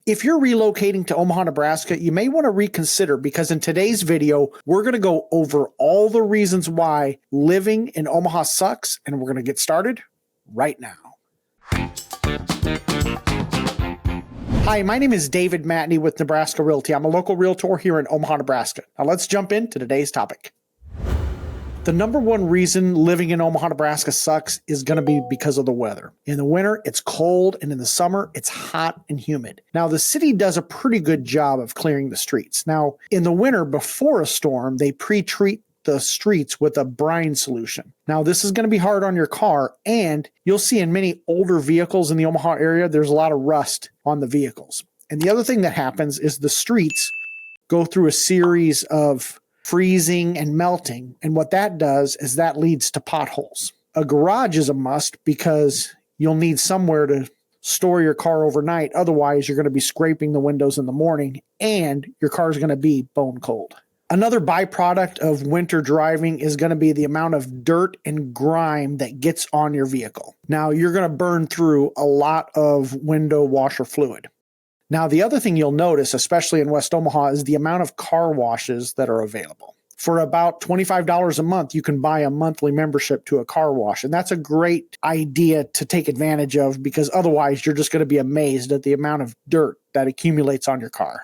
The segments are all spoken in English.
If you're relocating to Omaha, Nebraska, you may want to reconsider because in today's video, we're going to go over all the reasons why living in Omaha sucks, and we're going to get started right now. Hi, my name is David Matney with Nebraska Realty. I'm a local realtor here in Omaha, Nebraska. Now let's jump into today's topic. The number one reason living in Omaha, Nebraska sucks is going to be because of the weather. In the winter, it's cold, and in the summer, it's hot and humid. Now, the city does a pretty good job of clearing the streets. Now, in the winter, before a storm, they pre-treat the streets with a brine solution. Now, this is going to be hard on your car, and you'll see in many older vehicles in the Omaha area, there's a lot of rust on the vehicles. And the other thing that happens is the streets go through a series of freezing and melting. And what that does is that leads to potholes. A garage is a must because you'll need somewhere to store your car overnight. Otherwise, you're going to be scraping the windows in the morning and your car is going to be bone cold. Another byproduct of winter driving is going to be the amount of dirt and grime that gets on your vehicle. Now, you're going to burn through a lot of window washer fluid. Now, the other thing you'll notice, especially in West Omaha, is the amount of car washes that are available. For about $25 a month, you can buy a monthly membership to a car wash. And that's a great idea to take advantage of because otherwise you're just going to be amazed at the amount of dirt that accumulates on your car.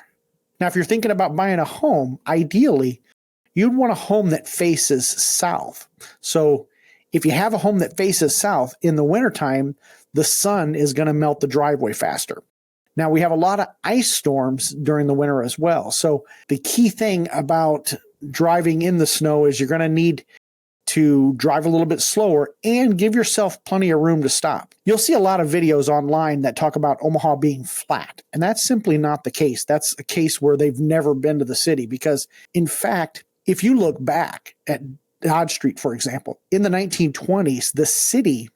Now, if you're thinking about buying a home, ideally, you'd want a home that faces south. So if you have a home that faces south, in the wintertime, the sun is going to melt the driveway faster. Now, we have a lot of ice storms during the winter as well. So the key thing about driving in the snow is you're going to need to drive a little bit slower and give yourself plenty of room to stop. You'll see a lot of videos online that talk about Omaha being flat, and that's simply not the case. That's a case where they've never been to the city because, in fact, if you look back at Dodge Street, for example, in the 1920s, the city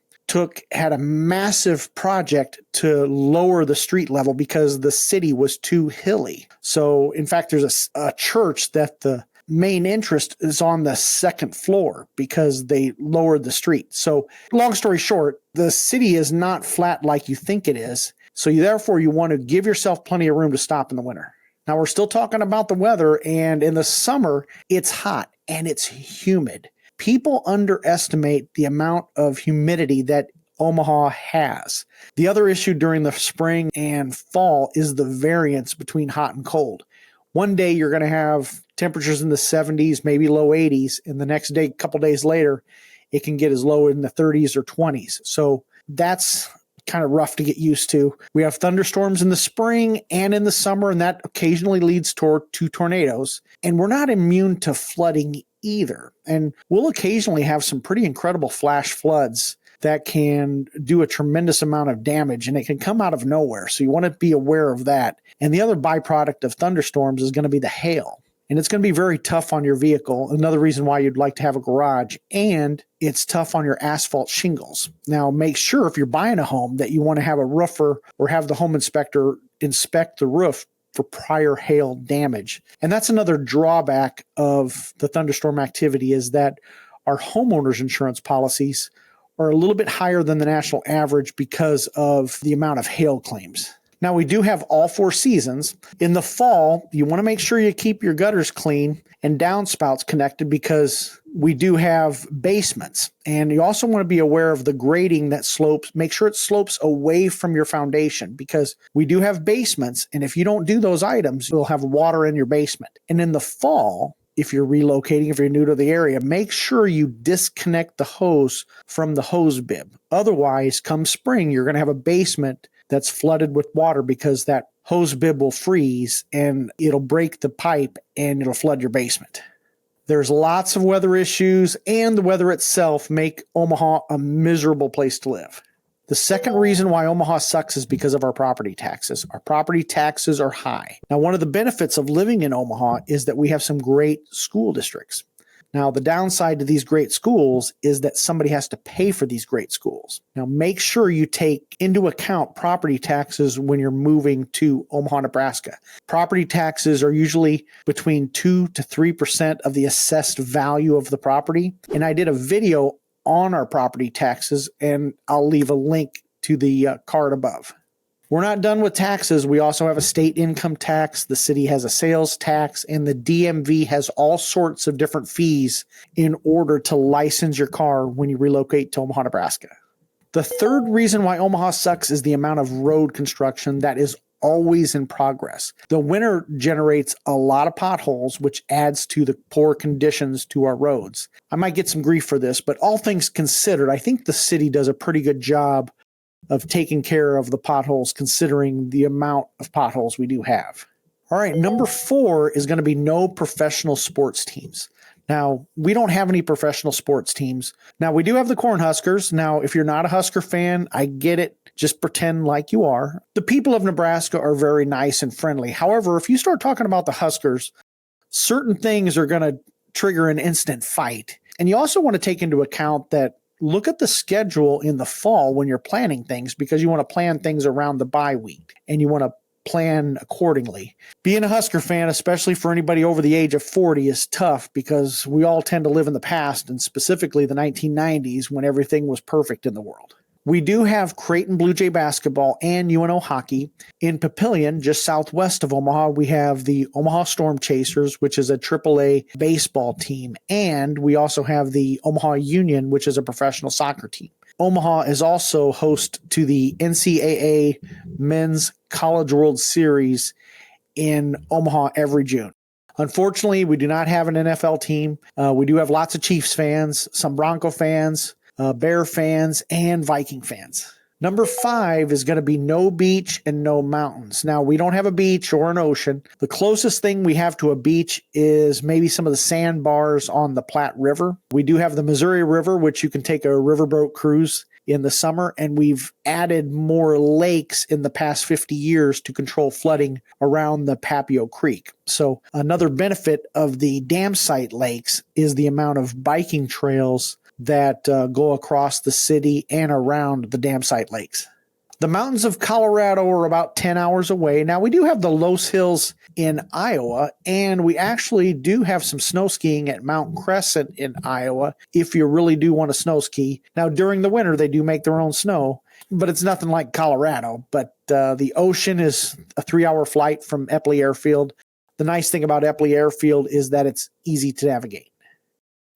had a massive project to lower the street level because the city was too hilly. So, in fact, there's a church that the main interest is on the second floor because they lowered the street. So, long story short, the city is not flat like you think it is. So, therefore, you want to give yourself plenty of room to stop in the winter. Now, we're still talking about the weather, and in the summer, it's hot and it's humid. People underestimate the amount of humidity that Omaha has. The other issue during the spring and fall is the variance between hot and cold. One day you're going to have temperatures in the 70s, maybe low 80s, and the next day, a couple days later, it can get as low in the 30s or 20s. So that's kind of rough to get used to. We have thunderstorms in the spring and in the summer, and that occasionally leads to tornadoes. And we're not immune to flooding either. And we'll occasionally have some pretty incredible flash floods that can do a tremendous amount of damage, and it can come out of nowhere. So you want to be aware of that. And the other byproduct of thunderstorms is going to be the hail. And it's going to be very tough on your vehicle. Another reason why you'd like to have a garage, and it's tough on your asphalt shingles. Now, make sure if you're buying a home that you want to have a roofer or have the home inspector inspect the roof for prior hail damage. And that's another drawback of the thunderstorm activity is that our homeowners insurance policies are a little bit higher than the national average because of the amount of hail claims. Now, we do have all four seasons. In the fall, you want to make sure you keep your gutters clean and downspouts connected because we do have basements. And you also want to be aware of the grading that slopes. Make sure it slopes away from your foundation because we do have basements. And if you don't do those items, you'll have water in your basement. And in the fall, if you're relocating, if you're new to the area, make sure you disconnect the hose from the hose bib. Otherwise, come spring, you're going to have a basement that's flooded with water because that hose bib will freeze and it'll break the pipe and it'll flood your basement. There's lots of weather issues, and the weather itself make Omaha a miserable place to live. The second reason why Omaha sucks is because of our property taxes. Our property taxes are high. Now, one of the benefits of living in Omaha is that we have some great school districts. Now, the downside to these great schools is that somebody has to pay for these great schools. Now, make sure you take into account property taxes when you're moving to Omaha, Nebraska. Property taxes are usually between 2 to 3% of the assessed value of the property. And I did a video on our property taxes, and I'll leave a link to the card above. We're not done with taxes. We also have a state income tax. The city has a sales tax, and the DMV has all sorts of different fees in order to license your car when you relocate to Omaha, Nebraska. The third reason why Omaha sucks is the amount of road construction that is always in progress. The winter generates a lot of potholes, which adds to the poor conditions to our roads. I might get some grief for this, but all things considered, I think the city does a pretty good job of taking care of the potholes, considering the amount of potholes we do have. All right, number 4 is going to be no professional sports teams. Now, we don't have any professional sports teams. Now, we do have the Cornhuskers. Now, if you're not a Husker fan, I get it. Just pretend like you are. The people of Nebraska are very nice and friendly. However, if you start talking about the Huskers, certain things are going to trigger an instant fight. And you also want to take into account that look at the schedule in the fall when you're planning things, because you want to plan things around the bye week and you want to plan accordingly. Being a Husker fan, especially for anybody over the age of 40, is tough because we all tend to live in the past, and specifically the 1990s when everything was perfect in the world. We do have Creighton Blue Jay basketball and UNO hockey. In Papillion, just southwest of Omaha, we have the Omaha Storm Chasers, which is a AAA baseball team. And we also have the Omaha Union, which is a professional soccer team. Omaha is also host to the NCAA Men's College World Series in Omaha every June. Unfortunately, we do not have an NFL team. We do have lots of Chiefs fans, some Bronco fans, Bear fans, and Viking fans. Number 5 is going to be no beach and no mountains. Now, we don't have a beach or an ocean. The closest thing we have to a beach is maybe some of the sandbars on the Platte River. We do have the Missouri River, which you can take a riverboat cruise in the summer, and we've added more lakes in the past 50 years to control flooding around the Papio Creek. So another benefit of the dam site lakes is the amount of biking trails that go across the city and around the dam site lakes. The mountains of Colorado are about 10 hours away. Now, we do have the Los Hills in Iowa, and we actually do have some snow skiing at Mount Crescent in Iowa if you really do want to snow ski. Now, during the winter, they do make their own snow, but it's nothing like Colorado. But the ocean is a 3-hour flight from Epley Airfield. The nice thing about Epley Airfield is that it's easy to navigate.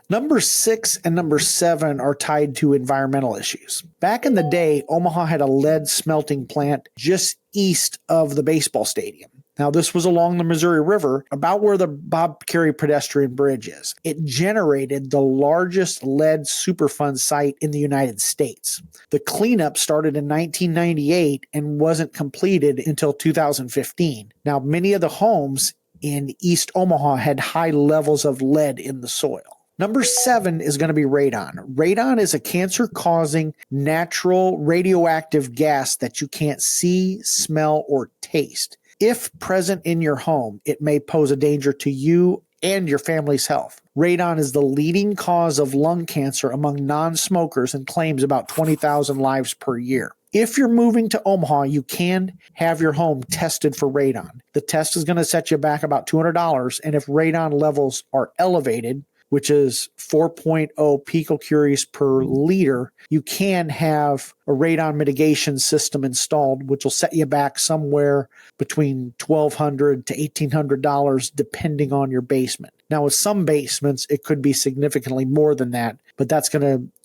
Number 6 and number 7 are tied to environmental issues. Back in the day, Omaha had a lead smelting plant just east of the baseball stadium. Now, this was along the Missouri River, about where the Bob Carey pedestrian bridge is. It generated the largest lead Superfund site in the United States. The cleanup started in 1998 and wasn't completed until 2015. Now, many of the homes in East Omaha had high levels of lead in the soil. Number 7 is going to be radon. Radon is a cancer-causing natural radioactive gas that you can't see, smell, or taste. If present in your home, it may pose a danger to you and your family's health. Radon is the leading cause of lung cancer among non-smokers and claims about 20,000 lives per year. If you're moving to Omaha, you can have your home tested for radon. The test is going to set you back about $200, and if radon levels are elevated, which is 4.0 picocuries per liter, you can have a radon mitigation system installed, which will set you back somewhere between $1,200 to $1,800, depending on your basement. Now, with some basements, it could be significantly more than that, but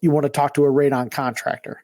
you want to talk to a radon contractor.